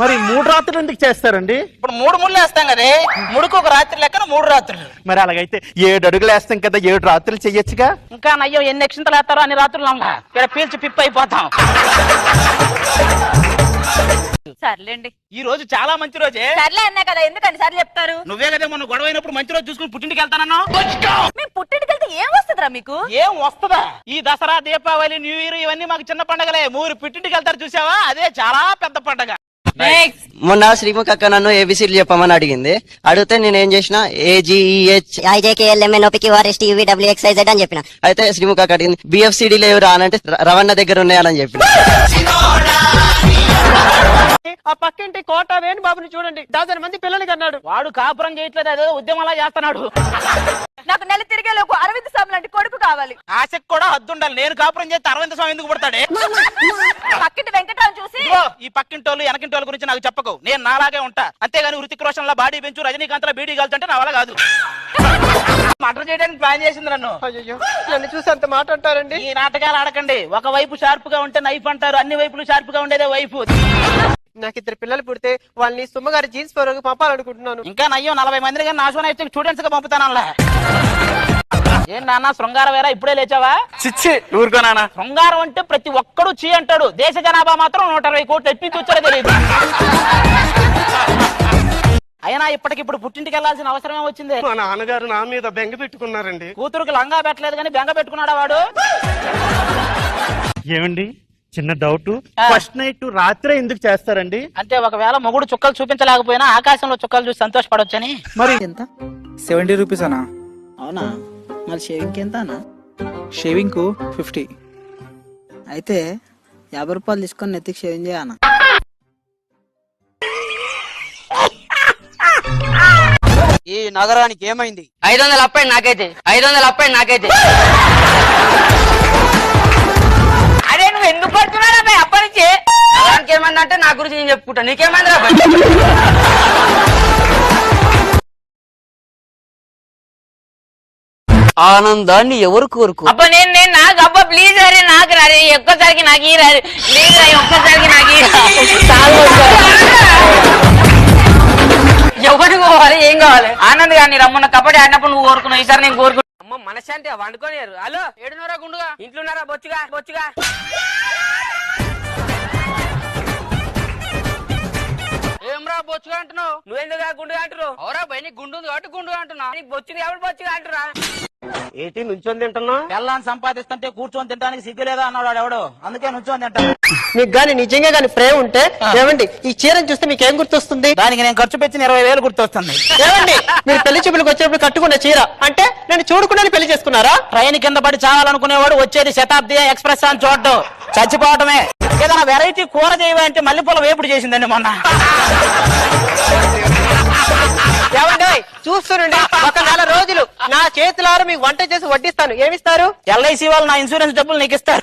మరి 3 రాత్రులు ఎందుకు చేస్తారండి? ఇప్పుడు 3 ముళ్ళు వేస్తాం కదా, ముడుకు ఒక రాత్రి లెక్కన 3 రాత్రులు. మరి అలాగైతే 7 అడుగులు వేస్తాం కదా, 7 రాత్రులు చెయ్యొచ్చుగా. ఇంకా నయ్యో ఎన్ని అక్షింతలు వేస్తారో అన్ని రాత్రులు ఇక్కడ పీల్చి పిప్పి అయిపోతాం. సర్లేండి, ఈ రోజు చాలా మంచి రోజే. సర్లే అన్నా కదా, ఎందుకని సర్లే చెప్తారు? నువ్వే కదా మొన్న గొడవ అయినప్పుడు మంచి రోజు చూసుకుని పుట్టింటికి వెళ్తానన్నా. మేము పుట్టింటికి వెళ్తే ఏం వస్తుందిరా మీకు? ఏం వస్తుందా? ఈ దసరా, దీపావళి, న్యూ ఇయర్ ఇవన్నీ మాకు చిన్న పండగలే. మీరు పుట్టింటికి వెళ్తారు చూసావా, అదే చాలా పెద్ద పండగ. మొన్న శ్రీముఖ అక్క నన్ను ఏబిసిడ్లు చెప్పమని అడిగింది. అడిగితే నేనేం చేసిన AGEH IJKLMNOPQRSTUVWXYZ అని చెప్పిన. అయితే శ్రీముఖ అక్క అడిగింది BFCD లేవు రా అని, అంటే రవణ దగ్గర ఉన్నాయని చెప్పిన. ఆ పక్కింటి కోట వేణు బాబుని చూడండి, 1000 మంది పిల్లలకి అన్నాడు. వాడు కాపురం చేయట్లేదు, అదే ఉద్యమంలా చేస్తున్నాడు. నాకు నెల తిరిగేలోపు అరవింద్ స్వామి లాంటి కొడుకు కావాలి. ఆశకు కూడా హద్దుండాలి. నేను కాపురం చేస్తే అరవింద స్వామి ఎందుకు పడతాడే? పక్కింటి వెంకటరావు చూసి ఈ పక్కింటోళ్ళు వెనకింటోళ్ళ గురించి నాకు చెప్పకు. నేను నాలాగే ఉంటా, అంతేగాని హృతిక్ రోషన్ లా బాడీ పెంచు, రజనీకాంత్ లా బీడీ కాల్చుంటే నా వల్ల కాదు. మర్డర్ చేయడానికి ప్లాన్ చేసింది నన్ను. అయ్యో, నన్ను చూసి అంత మాట అంటారండి. ఈ నాటకాలు ఆడకండి. ఒక వైపు షార్ప్ గా ఉంటే నైఫ్ అంటారు, అన్ని వైపులు షార్ప్ గా ఉండేదే వైపు. నాకు 2 పిల్లలు పుడితే వాళ్ళని సుమ్మగారి జీన్స్ పరుగు పంపాలనుకుంటున్నాను. ఇంకా నయ్యో 40 మందిని కానీ నాశనం అయితే స్టూడెంట్స్ గా పంపుతానల్లా. ఏం నాన్న శృంగారం వేరా, ఇప్పుడే లేచావా? చిచ్చి ఊరుకో నాన్న. శృంగారం అంటే ప్రతి ఒక్కడు చీ అంటాడు. దేశ జనాభా మాత్రం 120 కోట్లు ఎట్టించి వచ్చారో తెలియదు. అయినా ఇప్పటికిప్పుడు పుట్టింటికి వెళ్లాల్సిన అవసరమే వచ్చింది. మా నాన్నగారు నా మీద బెంగ పెట్టుకున్నారండి. కూతురుకి లంగా పెట్టలేదు కానీ బెంగ పెట్టుకున్నాడా వాడు? ఏమండి, చిన్న డౌట్. ఫస్ట్ నైట్ రాత్రే ఎందుకు చేస్తారండి? అంటే ఒకవేళ మొగుడు చుక్కలు చూపించలేకపోయినా ఆకాశంలో చుక్కలు చూసి సంతోషపడొచ్చని. మరి ఎంత 70 రూపీస్ అనా? అవునా? మరి షేవింగ్ ఎంత అన్న? షేవింగ్ కు 50. అయితే 50 రూపాయలు తీసుకొని నెత్తికి షేవింగ్ చేయనా? ఈ నగరానికి ఏమైంది? 500 అప్పండి నాకైతే, 500 అప్పండి నాకైతే. అరే నువ్వు ఎందుకు పడుతున్నావు అబ్బాయి అప్పటి నుంచి? ఏమంది అంటే నా గురించి నేను చెప్పుకుంటా, నీకేమంది రా? ఆనందాన్ని ఎవరు కోరుకో? అబ్బా నేను నాకు అబ్బా ప్లీజ్ అరే నాకు రే ఒక్కసారికి నాకు ఈ రారు ప్లీజ్ రా ఒక్కసారికి నాకు ఎవరికి పోవాలి ఏం కావాలి? ఆనంద్ గారిని రమ్మన్న కబడ్డీ ఆడినప్పుడు నువ్వు కోరుకున్నావు, ఈసారి నేను కోరుకున్నా. అమ్మ మనశాంతి వండుకోలేరు. హలో ఏడున్నారా గుండుగా? ఇంట్లోన్నారా? బొచ్చుగా బొచ్చుగా ఏమ్రా బొచ్చుగా అంటున్నావు? నువ్వెందుగా గుండుగా అంటున్నావు? అవరా భయ నీకు గుండు ఉంది కాబట్టి గుండుగా అంటున్నా, నీకు బొచ్చుగా ఎవరు బొచ్చుగా అంటురా? ఏంటి నుంచొని తింటున్నా? పిల్లాన్ని సంపాదిస్తుంటే కూర్చొని తినడానికి సిగ్గులేదా అన్నాడు ఎవడు, అందుకే నుంచొని తింటాను. మీకు గాని నిజంగా గాని ప్రేమ ఉంటే ఏమండి, ఈ చీరను చూస్తే మీకు ఏం గుర్తొస్తుంది? దానికి నేను ఖర్చు పెట్టిన 20,000 గుర్తొస్తుంది. ఏమండి, మీరు పెళ్లి చూపులకు వచ్చేప్పుడు కట్టుకున్న చీర అంటే నేను చూడకుండా పెళ్లి చేసుకున్నారా? ట్రైన్ కింద పడి చావాలనుకునేవాడు వచ్చేది శతాబ్ది ఎక్స్ప్రెస్ అని చూడటం, చచ్చిపోవటమే. ఏదైనా వెరైటీ కూర చేయమంటే మల్లెపూల వేపుడు చేసిందండి మొన్న. ఏమండి, చూస్తుండండి, 1 నెల రోజులు నా చేతులారా మీకు వంట చేసి వడ్డిస్తాను. ఏమిస్తారు? LIC వాళ్ళు నా ఇన్సూరెన్స్ డబ్బులు నీకు ఇస్తారు.